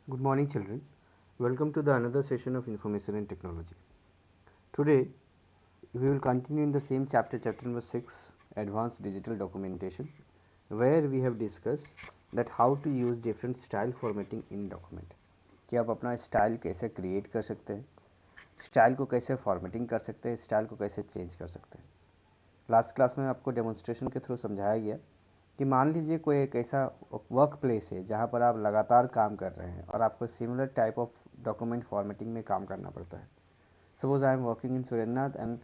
Good morning, children. Welcome to the another session of Information and Technology. Today, we will continue in the same chapter number 6, Advanced Digital Documentation, where we have discussed that how to use different style formatting in document. कि आप अपना style कैसे create कर सकते हैं, style को कैसे formatting कर सकते हैं, स्टाइल को कैसे चेंज कर सकते हैं. लास्ट क्लास में आपको डेमोन्स्ट्रेशन के थ्रू समझाया गया कि मान लीजिए कोई एक ऐसा वर्क प्लेस है जहाँ पर आप लगातार काम कर रहे हैं और आपको similar type of document formatting में काम करना पड़ता है. Suppose I am working in Surendranath and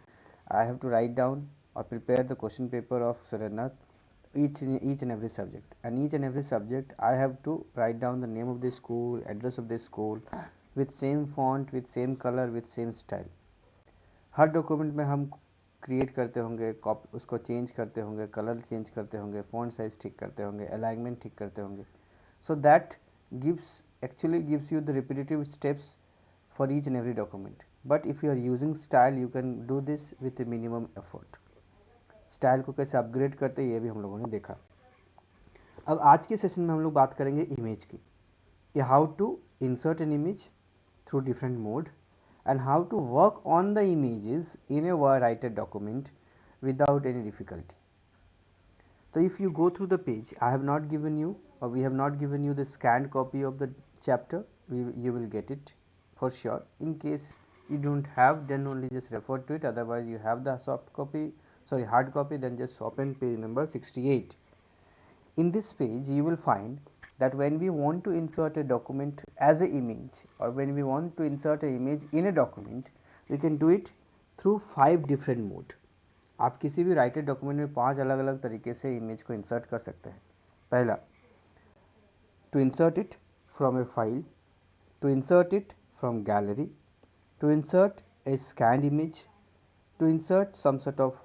I have to write down or prepare the question paper of Surendranath, each and every subject, and each and every subject I have to write down the name of the school, address of the school, with same font, with same color, with same style. Her document में हम create करते होंगे, उसको change करते होंगे, colour change करते होंगे, font size ठीक करते होंगे, अलाइनमेंट ठीक करते होंगे. So that gives you the repetitive steps for each and every document. But if you are using style you can do this with minimum effort. Style को कैसे अपग्रेड करते हैं ये भी हम लोगों ने देखा. अब आज के सेशन में हम लोग बात करेंगे इमेज की, कि how to insert an image through different mode and how to work on the images in a written document without any difficulty. So if you go through the page, I have not given you, or we have not given you the scanned copy of the chapter. You will get it for sure. In case you don't have, then only just refer to it. Otherwise you have the hard copy, then just open page number 68. In this page you will find that when we want to insert a document as an image, or when we want to insert an image in a document, we can do it through 5 different mode. आप किसी भी righted document में 5 अलग अलग तरीके से image को insert कर सकते हैं. पहला, to insert it from a file, to insert it from gallery, to insert a scanned image, to insert some sort of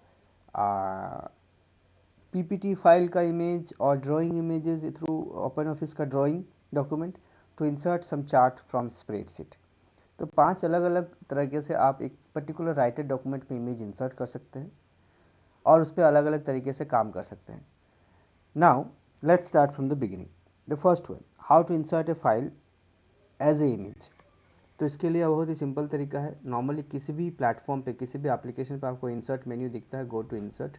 PPT file का इमेज और drawing images through Open Office का drawing document, to insert some chart from spreadsheet. तो 5 अलग अलग तरीके से आप एक पर्टिकुलर राइटेड डॉक्यूमेंट में इमेज इंसर्ट कर सकते हैं और उस पर अलग अलग तरीके से काम कर सकते हैं. Now let's start from the beginning. The first one, how to insert a file as a image. तो इसके लिए बहुत ही सिंपल तरीका है. नॉर्मली किसी भी प्लेटफॉर्म पे, किसी भी एप्लीकेशन पे आपको इंसर्ट मेन्यू दिखता है. Go to insert,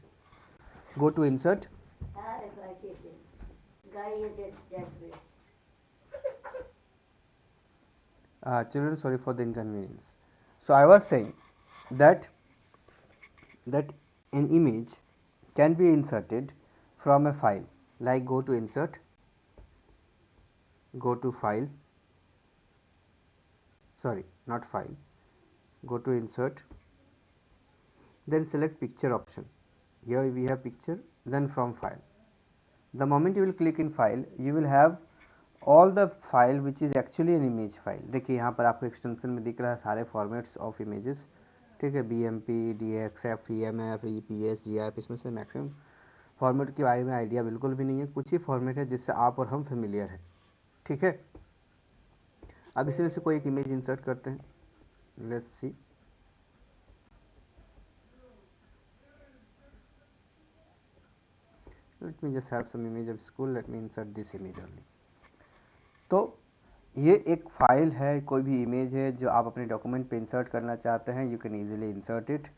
children, sorry for the inconvenience. So I was saying that an image can be inserted from a file, like go to insert, go to file, sorry, not file, go to insert, then select picture option. Here we have picture, then from file. The moment you will click in file, you will have all the file which is actually an image file. देखिए यहाँ पर आपको extension में दिख रहा है सारे formats of images. ठीक है, BMP, DXF, EMF, EPS, GIF, इसमें से मैक्सिमम फॉर्मेट के बारे में आइडिया बिल्कुल भी नहीं है. कुछ ही फॉर्मेट है जिससे आप और हम फेमिलियर हैं. ठीक है, अब इसमें से कोई एक इमेज इंसर्ट करते हैं. Let's see. Let me just have some image of school. Let me insert this image only. तो ये एक फाइल है, कोई भी इमेज है जो आप अपने डॉक्यूमेंट पे इंसर्ट करना चाहते हैं. You can easily insert it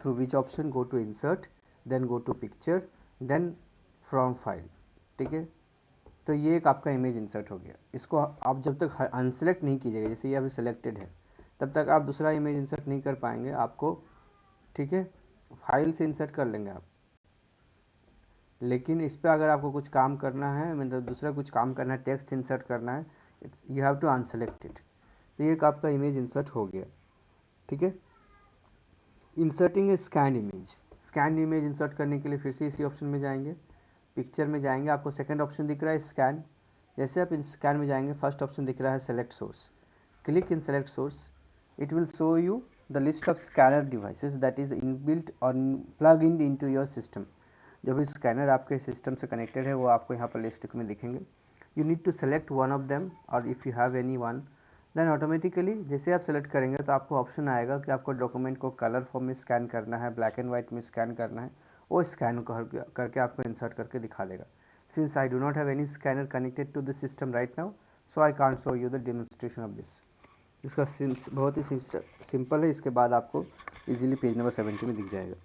through which option, go to insert, then go to picture, then from file. ठीक है, तो ये एक आपका इमेज इंसर्ट हो गया. इसको आप जब तक अनसेलेक्ट नहीं कीजिएगा, जैसे ये अभी सेलेक्टेड है, तब तक आप दूसरा इमेज इंसर्ट नहीं कर पाएंगे आपको. ठीक है, फाइल से इंसर्ट कर लेंगे आप, लेकिन इस पर अगर आपको कुछ काम करना है, मतलब दूसरा कुछ काम करना है, टेक्स्ट इंसर्ट करना है, you have to unselect it. तो ये एक आपका इमेज इंसर्ट हो गया. ठीक है, inserting a scan image. Scan image insert करने के लिए फिर से इसी ऑप्शन में जाएंगे, पिक्चर में जाएंगे. आपको सेकंड ऑप्शन दिख रहा है स्कैन. जैसे आप इन स्कैन में जाएंगे, फर्स्ट ऑप्शन दिख रहा है select source. Click in select source. It will show you the list of scanner devices that is inbuilt और plug in into your system. जो भी स्कैनर आपके सिस्टम से कनेक्टेड है वो आपको यहाँ पर लिस्ट में दिखेंगे. You need to select one of them, और if you have any one, then automatically जैसे आप सेलेक्ट करेंगे तो आपको ऑप्शन आएगा कि आपको डॉक्यूमेंट को कलर फॉर्म में स्कैन करना है, ब्लैक एंड वाइट में स्कैन करना है. वो स्कैन करके आपको इंसर्ट करके दिखा देगा. Since I do not have any scanner connected to this system right now, so I can't show you the demonstration of this. इसका बहुत ही सिंपल है, इसके बाद आपको इजीली पेज नंबर 70 में दिख जाएगा।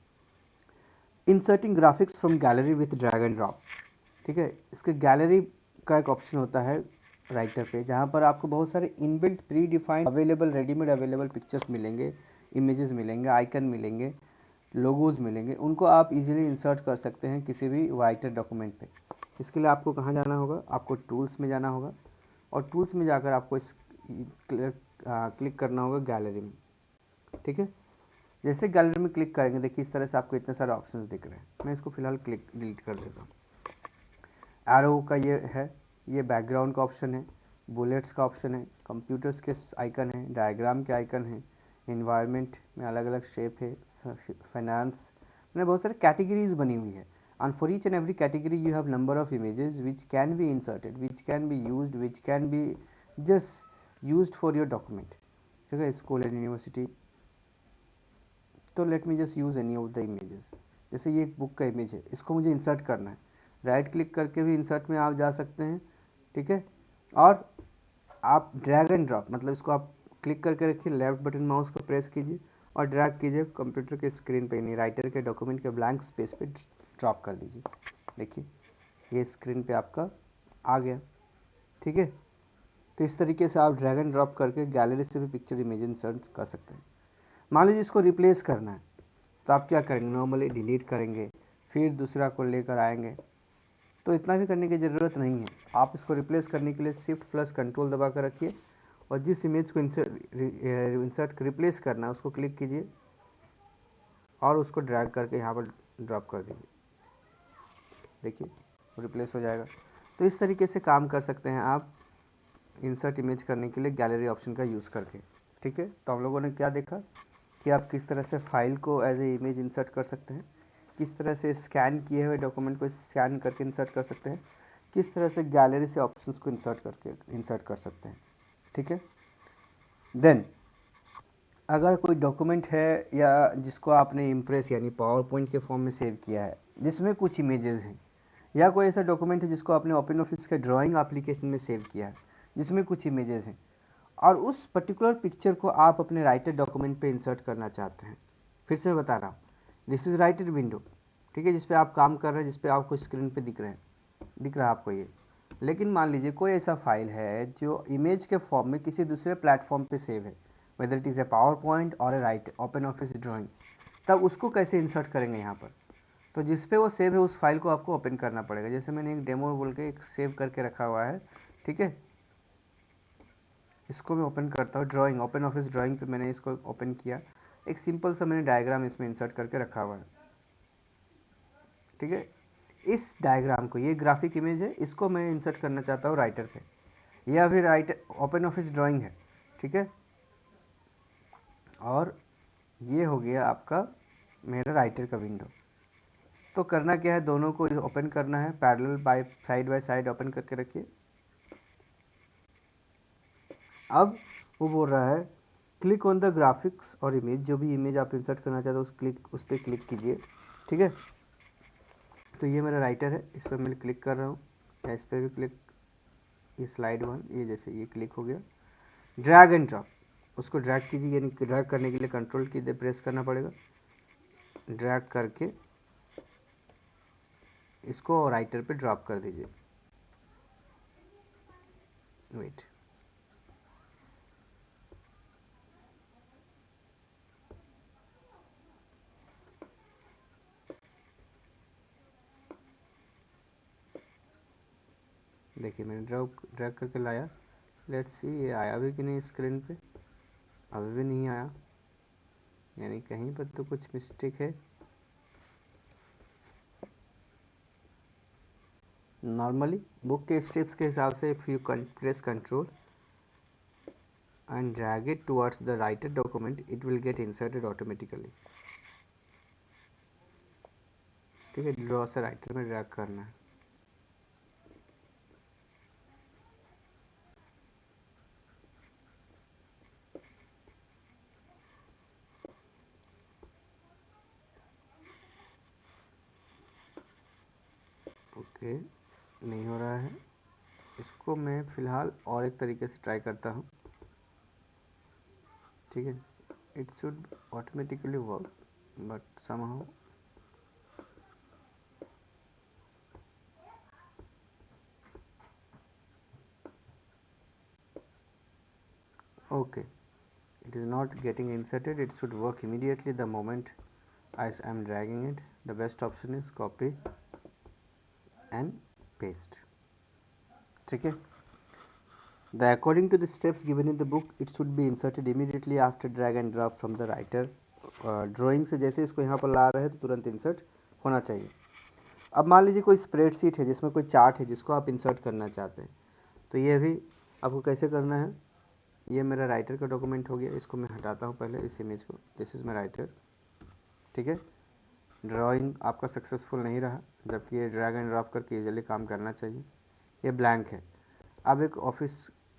Inserting graphics from gallery with drag and drop. ठीक है, इसके गैलरी का एक ऑप्शन होता है राइटर पे, जहाँ पर आपको बहुत सारे inbuilt pre defined available readymade available pictures मिलेंगे, इमेजेस मिलेंगे, आइकन मिलेंगे, लोगोज मिलेंगे, उनको आप इजीली इंसर्ट कर सकते हैं किसी भी राइटर डॉक्यूमेंट पे। इसके लिए आपको कहाँ जाना होगा, आपको टूल्स में जाना होगा, और टूल्स में जाकर आपको इस क्लिक करना होगा गैलरी में। ठीक है, जैसे गैलरी में क्लिक करेंगे, देखिए इस तरह से आपको इतने सारे ऑप्शंस दिख रहे हैं। मैं इसको फिलहाल क्लिक डिलीट कर देता हूँ। एरो का ये है, ये बैकग्राउंड का ऑप्शन है, बुलेट्स का ऑप्शन है, कंप्यूटर्स के आइकन है, डायग्राम के आइकन है, इन्वायरमेंट में अलग अलग शेप है, फाइनेंस में बहुत सारे कैटेगरीज बनी हुई है, and for each and every category you have number of images which can be inserted, which can be used, which can be just used for your document. ठीक है, स्कूल एंड यूनिवर्सिटी, तो late me just use any of the images. जैसे ये एक book का image है, इसको मुझे इंसर्ट करना है, राइट क्लिक करके भी इंसर्ट में आप जा सकते हैं। ठीक है, और आप ड्रैग एंड ड्रॉप, मतलब इसको आप क्लिक करके रखिए, लेफ्ट बटन माउस को प्रेस कीजिए और ड्रैग कीजिए कंप्यूटर के स्क्रीन पे, नहीं राइटर के डॉक्यूमेंट के ब्लैंक स्पेस पे ड्रॉप कर दीजिए। देखिए ये स्क्रीन पे आपका आ गया। ठीक है, तो इस तरीके से आप ड्रैग एंड ड्रॉप करके गैलरी से भी पिक्चर इमेज इंसर्ट कर सकते हैं। मान लीजिए इसको रिप्लेस करना है, तो आप क्या करेंगे, नॉर्मली डिलीट करेंगे, फिर दूसरा को लेकर आएंगे, तो इतना भी करने की ज़रूरत नहीं है। आप इसको रिप्लेस करने के लिए शिफ्ट प्लस कंट्रोल दबा कर रखिए, और जिस इमेज को इंसर्ट रिप्लेस करना है उसको क्लिक कीजिए और उसको ड्रैग करके यहाँ पर ड्रॉप कर दीजिए। देखिए रिप्लेस हो जाएगा। तो इस तरीके से काम कर सकते हैं आप इंसर्ट इमेज करने के लिए गैलरी ऑप्शन का यूज़ करके। ठीक है, तो हम लोगों ने क्या देखा कि आप किस तरह से फाइल को एज ए इमेज इंसर्ट कर सकते हैं, किस तरह से स्कैन किए हुए डॉक्यूमेंट को स्कैन करके इंसर्ट कर सकते हैं, किस तरह से गैलरी से ऑप्शंस को इंसर्ट कर सकते हैं। ठीक है, देन अगर कोई डॉक्यूमेंट है या जिसको आपने इम्प्रेस यानी पावर पॉइंट के फॉर्म में सेव किया है, जिसमें कुछ इमेजेस हैं, या कोई ऐसा डॉक्यूमेंट है जिसको आपने ओपन ऑफिस के ड्राइंग एप्लीकेशन में सेव किया है जिसमें कुछ इमेजेस हैं, और उस पर्टिकुलर पिक्चर को आप अपने राइटर डॉक्यूमेंट पे इंसर्ट करना चाहते हैं। फिर से बता रहा हूँ, दिस इज राइटर विंडो। ठीक है, जिसपे आप काम कर रहे हैं, जिसपे आपको स्क्रीन पे दिख रहा है आपको ये। लेकिन मान लीजिए कोई ऐसा फाइल है जो इमेज के फॉर्म में किसी दूसरे प्लेटफॉर्म पे सेव है, whether it is a power point और ए राइट ओपन ऑफिस ड्राइंग, तब उसको कैसे इंसर्ट करेंगे यहाँ पर। तो जिस पे वो सेव है उस फाइल को आपको ओपन करना पड़ेगा। जैसे मैंने एक डेमो बोल के एक सेव करके रखा हुआ है। ठीक है, इसको मैं ओपन करता हूँ, ड्राइंग ओपन ऑफिस ड्राइंग पे मैंने इसको ओपन किया, एक सिंपल सा मैंने डायग्राम इसमें इंसर्ट करके रखा हुआ है। ठीक है, इस डायग्राम को, ये ग्राफिक इमेज है, इसको मैं इंसर्ट करना चाहता हूँ राइटर पे, या फिर राइटर ओपन ऑफिस ड्राइंग है। ठीक है, और ये हो गया आपका मेरा राइटर का विंडो। तो करना क्या है, दोनों को ओपन करना है, पैरेलल बाय साइड ओपन करके रखिए। अब वो बोल रहा है क्लिक ऑन द ग्राफिक्स और इमेज, जो भी इमेज आप इंसर्ट करना चाहते हो उस पर क्लिक कीजिए। ठीक है, तो ये मेरा राइटर है, इस पर मैं क्लिक कर रहा हूँ, या इस पर भी क्लिक, ये स्लाइड 1, ये जैसे ये क्लिक हो गया। ड्रैग एंड ड्रॉप, उसको ड्रैग कीजिए, यानी ड्रैग करने के लिए कंट्रोल की दे प्रेस करना पड़ेगा, ड्रैग करके इसको राइटर पे ड्रॉप कर दीजिए। वेट, देखिए मैंने ड्रैग करके लाया, लेट्स सी ये आया भी कि नहीं स्क्रीन पे, अभी भी नहीं आया, यानी कहीं पर तो कुछ मिस्टेक है। नॉर्मली बुक के स्टेप्स के हिसाब से if you press control and drag it towards the writer document, it will get inserted automatically. ठीक है, ड्रॉ से राइटर में ड्रैग करना है। ओके, नहीं हो रहा है, इसको मैं फिलहाल और एक तरीके से ट्राई करता हूँ, ठीक है। It should automatically work but somehow okay, it is not getting inserted. It should work immediately the moment as I am dragging it. The best option is copy and paste, ठीक है। The according to the steps given in the book, it should be inserted immediately after drag and drop from the writer. Drawing से जैसे इसको यहाँ पर ला रहे हैं तो तुरंत इंसर्ट होना चाहिए। अब मान लीजिए कोई स्प्रेडशीट है जिसमें कोई चार्ट है जिसको आप इंसर्ट करना चाहते हैं, तो ये भी आपको कैसे करना है। ये मेरा राइटर का डॉक्यूमेंट हो गया, इसको मैं हटाता हूँ पहले इस इमेज को। दिस इज़ माई राइटर, ठीक है। ड्राइंग आपका सक्सेसफुल नहीं रहा, जबकि ये ड्रैग एंड ड्रॉप करके इजीली काम करना चाहिए। ये ब्लैंक है। अब एक ऑफिस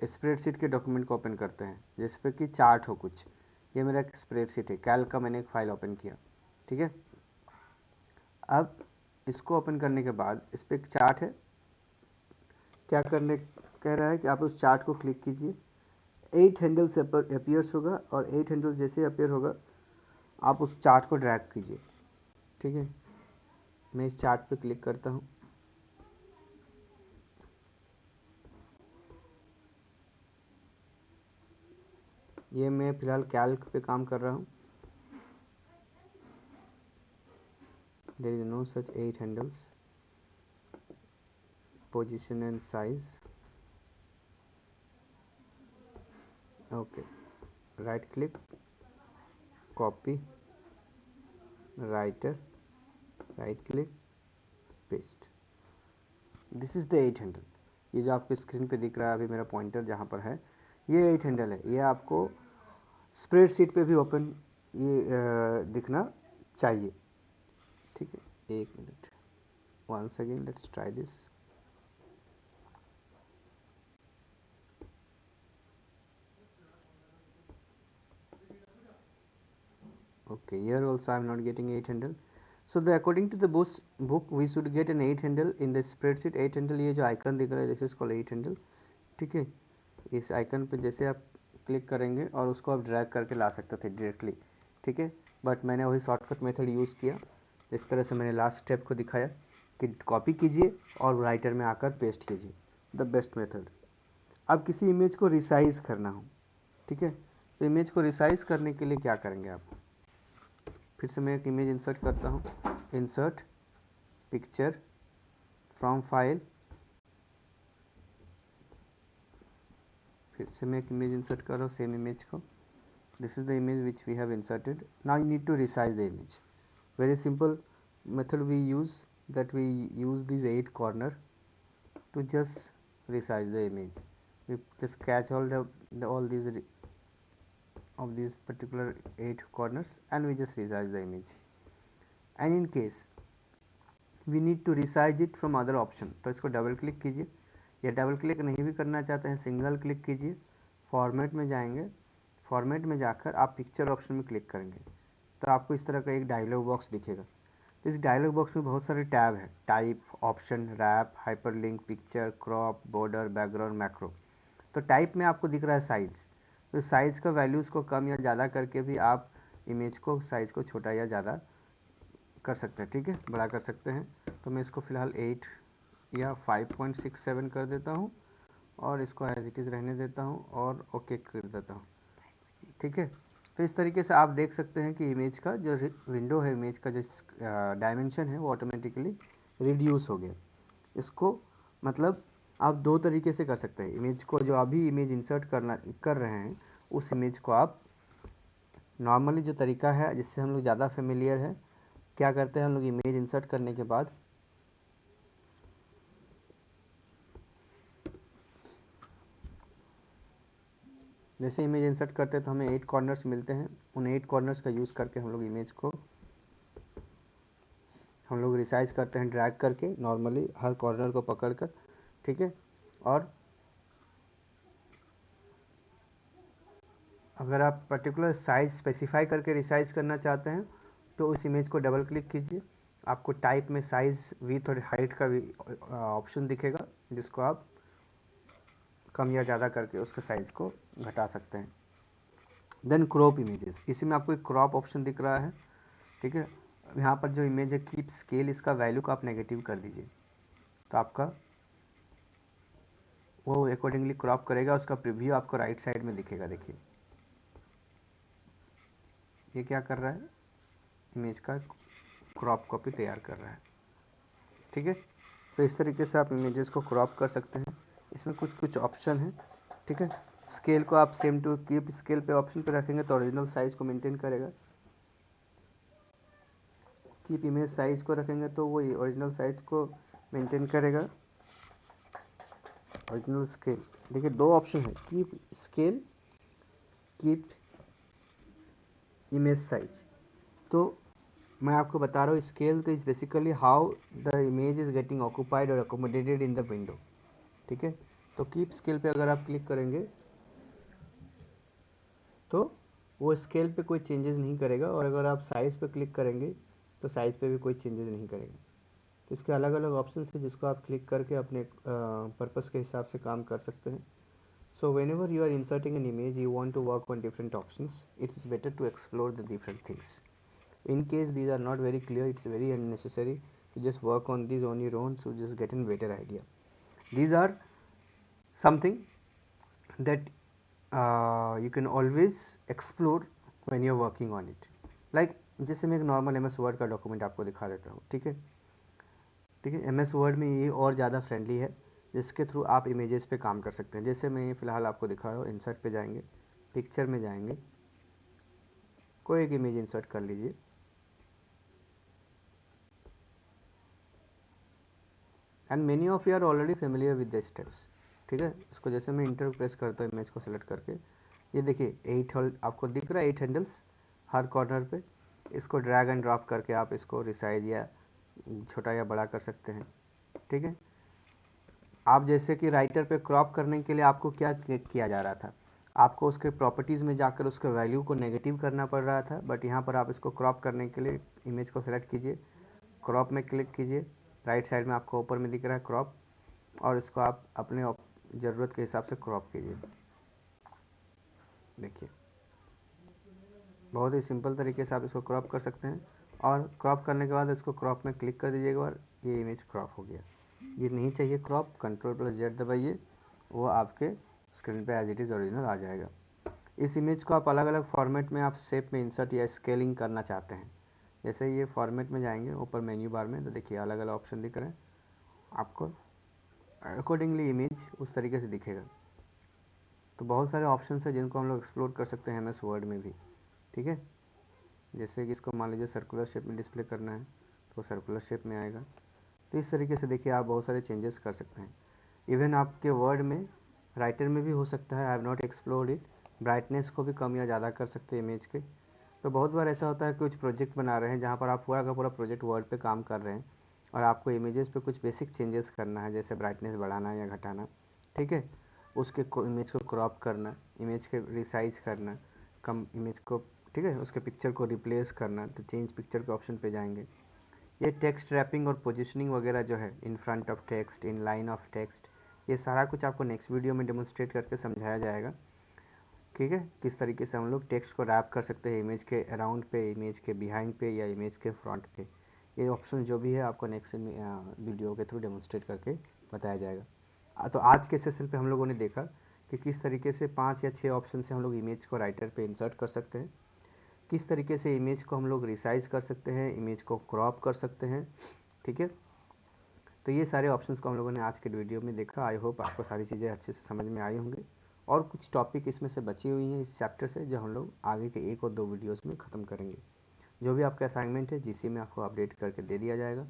स्प्रेडशीट के डॉक्यूमेंट को ओपन करते हैं जिस पे कि चार्ट हो कुछ। ये मेरा एक स्प्रेडशीट है, कैल्क का मैंने एक फाइल ओपन किया, ठीक है। अब इसको ओपन करने के बाद इस पर एक चार्ट है। क्या करने कह रहा है कि आप उस चार्ट को क्लिक कीजिए, 8 हैंडल से अपीयर्स होगा और 8 हैंडल जैसे अपीयर होगा आप उस चार्ट को ड्रैग कीजिए, ठीक है। मैं इस चार्ट पे क्लिक करता हूँ, ये मैं फिलहाल कैल्क पे काम कर रहा हूँ। There is no such 8 handles, position and size, okay. Right click, copy, writer, right click, paste. This is the 8 handle. ये जो आपको स्क्रीन पे दिख रहा है अभी मेरा पॉइंटर जहाँ पर है, ये 8 हैंडल है। ये आपको स्प्रेडशीट पे भी ओपन ये दिखना चाहिए, ठीक है। एक minute, once again let's try this. Okay, here also I am not getting 8 handle. So the according to the book we should get an 8 handle in the spreadsheet. 8 handle ये जो आइकन दिख रहा है this is called 8 handle, ठीक है। इस icon पे जैसे आप क्लिक करेंगे और उसको आप ड्रैग करके ला सकते थे डायरेक्टली, ठीक है। बट मैंने वही शॉर्टकट मेथड यूज़ किया। इस तरह से मैंने लास्ट स्टेप को दिखाया कि कॉपी कीजिए और राइटर में आकर पेस्ट कीजिए, द बेस्ट मेथड। अब किसी इमेज को रिसाइज करना हो, ठीक है, तो इमेज को रिसाइज करने के लिए क्या करेंगे आप। फिर से मैं एक इमेज इंसर्ट करता हूँ, इंसर्ट पिक्चर फ्रॉम फाइल। फिर से मैं एक इमेज इंसर्ट कर रहा हूँ, सेम इमेज को। This is the image which we have inserted. Now you need to resize the image. Very simple method we use, that we use these 8 corner to just resize the image. We just catch all these of these particular 8 corners and we just resize the image. And in case we need to resize it from other option, तो इसको double click कीजिए, या double click नहीं भी करना चाहते हैं single click कीजिए। फॉर्मेट में जाएंगे, फॉर्मेट में जाकर आप पिक्चर ऑप्शन में क्लिक करेंगे तो आपको इस तरह का एक डायलॉग बॉक्स दिखेगा। तो इस डायलॉग बॉक्स में बहुत सारे टैब है, type, option, wrap, hyperlink, picture, crop, border, background, macro. तो टाइप में आपको दिख रहा है साइज़, तो साइज़ का वैल्यूज़ को कम या ज़्यादा करके भी आप इमेज को साइज़ को छोटा या ज़्यादा कर सकते हैं, ठीक है, बड़ा कर सकते हैं। तो मैं इसको फ़िलहाल 8 या 5.67 कर देता हूँ और इसको एज इट इज़ रहने देता हूँ और ओके कर देता हूँ, ठीक है। तो इस तरीके से आप देख सकते हैं कि इमेज का जो विंडो है, इमेज का जो डायमेंशन है वो ऑटोमेटिकली रिड्यूस हो गया। इसको मतलब आप दो तरीके से कर सकते हैं। इमेज को जो अभी इमेज इंसर्ट कर रहे हैं उस इमेज को आप नॉर्मली जो तरीका है जिससे हम लोग ज़्यादा फेमिलियर है, क्या करते हैं हम लोग इमेज इंसर्ट करने के बाद जैसे इमेज इंसर्ट करते हैं तो हमें 8 कॉर्नर्स मिलते हैं। उन 8 कॉर्नर्स का यूज़ करके हम लोग इमेज को हम लोग रिसाइज करते हैं ड्रैग करके, नॉर्मली हर कॉर्नर को पकड़ कर, ठीक है। और अगर आप पर्टिकुलर साइज स्पेसिफाई करके रिसाइज करना चाहते हैं तो उस इमेज को डबल क्लिक कीजिए, आपको टाइप में साइज, विड्थ और हाइट का भी ऑप्शन दिखेगा जिसको आप कम या ज़्यादा करके उसके साइज को घटा सकते हैं। देन क्रॉप इमेजेस, इसी में आपको एक क्रॉप ऑप्शन दिख रहा है, ठीक है। यहाँ पर जो इमेज है कीप स्केल, इसका वैल्यू को आप नेगेटिव कर दीजिए तो आपका वो अकॉर्डिंगली क्रॉप करेगा। उसका प्रीव्यू आपको राइट साइड में दिखेगा। देखिए ये क्या कर रहा है, इमेज का क्रॉप कॉपी तैयार कर रहा है, ठीक है। तो इस तरीके से आप इमेजेस को क्रॉप कर सकते हैं। इसमें कुछ कुछ ऑप्शन है, ठीक है। स्केल को आप सेम टू कीप स्केल पे ऑप्शन पे रखेंगे तो ओरिजिनल साइज को मेंटेन करेगा। कीप इमेज साइज को रखेंगे तो वो ओरिजिनल साइज को मेंटेन करेगा। ओरिजिनल स्केल, देखिए दो ऑप्शन है, keep scale, keep image size. तो मैं आपको बता रहा हूँ स्केल तो is basically how the image is getting occupied और अकोमोडेटेड इन द विंडो, ठीक है। तो कीप स्केल पे अगर आप क्लिक करेंगे तो वो स्केल पे कोई चेंजेस नहीं करेगा, और अगर आप साइज पे क्लिक करेंगे तो साइज पे भी कोई चेंजेस नहीं करेगा। तो इसके अलग अलग ऑप्शन है जिसको आप क्लिक करके अपने पर्पस के हिसाब से काम कर सकते हैं। So whenever you are inserting an image, you want to work on different options. It is better to explore the different things. In case these are not very clear, it's very unnecessary to just work on these on your own, so just get a better idea. These are something that you can always explore when you're working on it. Like जैसे मैं एक normal MS word का document आपको दिखा देता हूँ, ठीक है। ठीक है, MS वर्ड में ये और ज़्यादा फ्रेंडली है जिसके थ्रू आप इमेजेस पे काम कर सकते हैं। जैसे मैं फ़िलहाल आपको दिखा रहा हूँ, इंसर्ट पे जाएंगे, पिक्चर में जाएंगे, कोई एक इमेज इंसर्ट कर लीजिए। And many of you are already familiar with the steps, ठीक है। इसको जैसे मैं इंटर प्रेस करता हूँ इमेज को सेलेक्ट करके, ये देखिए 8 होल आपको दिख रहा है, 8 हैंडल्स हर कॉर्नर पे। इसको ड्रैग एंड ड्रॉप करके आप इसको रिसाइज या छोटा या बड़ा कर सकते हैं, ठीक है। आप जैसे कि राइटर पे क्रॉप करने के लिए आपको क्या किया जा रहा था, आपको उसके प्रॉपर्टीज़ में जाकर उसके वैल्यू को नेगेटिव करना पड़ रहा था, बट यहाँ पर आप इसको क्रॉप करने के लिए इमेज को सेलेक्ट कीजिए, क्रॉप में क्लिक कीजिए, राइट साइड में आपको ऊपर में दिख रहा है क्रॉप, और इसको आप अपने ज़रूरत के हिसाब से क्रॉप कीजिए। देखिए बहुत ही सिंपल तरीके से आप इसको क्रॉप कर सकते हैं, और क्रॉप करने के बाद इसको क्रॉप में क्लिक कर दीजिएगा और ये इमेज क्रॉप हो गया। ये नहीं चाहिए क्रॉप, Ctrl+Z दबाइए, वो आपके स्क्रीन पे एज इट इज़ ओरिजिनल आ जाएगा। इस इमेज को आप अलग अलग फॉर्मेट में आप शेप में इंसर्ट या स्केलिंग करना चाहते हैं, जैसे ये फॉर्मेट में जाएंगे ऊपर मेन्यू बार में तो देखिए अलग अलग ऑप्शन दिख रहे हैं, आपको अकॉर्डिंगली इमेज उस तरीके से दिखेगा। तो बहुत सारे ऑप्शन है जिनको हम लोग एक्सप्लोर कर सकते हैं MS वर्ड में भी, ठीक है। जैसे कि इसको मान लीजिए सर्कुलर शेप में डिस्प्ले करना है तो सर्कुलर शेप में आएगा। तो इस तरीके से देखिए आप बहुत सारे चेंजेस कर सकते हैं। इवन आपके वर्ड में, राइटर में भी हो सकता है, I have not explored it. Brightness को भी कम या ज़्यादा कर सकते हैं इमेज के। तो बहुत बार ऐसा होता है कुछ प्रोजेक्ट बना रहे हैं जहाँ पर आप पूरा का पूरा प्रोजेक्ट वर्ड पे काम कर रहे हैं और आपको इमेजेस पे कुछ बेसिक चेंजेस करना है, जैसे ब्राइटनेस बढ़ाना या घटाना, ठीक है। उसके इमेज को क्रॉप करना, इमेज के रिसाइज करना, कम इमेज को, ठीक है, उसके पिक्चर को रिप्लेस करना, तो चेंज पिक्चर के ऑप्शन पे जाएंगे। ये टेक्स्ट रैपिंग और पोजिशनिंग वगैरह जो है, in front of text, in line of text, ये सारा कुछ आपको नेक्स्ट वीडियो में डेमोन्स्ट्रेट करके समझाया जाएगा, ठीक है। किस तरीके से हम लोग टेक्स्ट को रैप कर सकते हैं इमेज के अराउंड पे, इमेज के बिहाइंड पे या इमेज के फ्रंट पे। ये ऑप्शन जो भी है आपको नेक्स्ट वीडियो के थ्रू डेमोन्स्ट्रेट करके बताया जाएगा। तो आज के सेशन पे हम लोगों ने देखा कि किस तरीके से 5 या 6 ऑप्शन से हम लोग इमेज को राइटर पे इंसर्ट कर सकते हैं, किस तरीके से इमेज को हम लोग रिसाइज कर सकते हैं, इमेज को क्रॉप कर सकते हैं, ठीक है। तो ये सारे ऑप्शंस को हम लोगों ने आज के वीडियो में देखा। आई होप आपको सारी चीज़ें अच्छे से समझ में आई होंगी, और कुछ टॉपिक इसमें से बची हुई हैं इस चैप्टर से जो हम लोग आगे के 1 और 2 वीडियोस में ख़त्म करेंगे। जो भी आपका असाइनमेंट है GC में आपको अपडेट करके दे दिया जाएगा।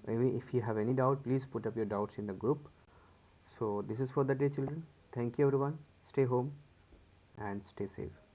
If you have any doubt please put up your doubts in the group. So this is for the day children, thank you everyone, stay home and stay safe.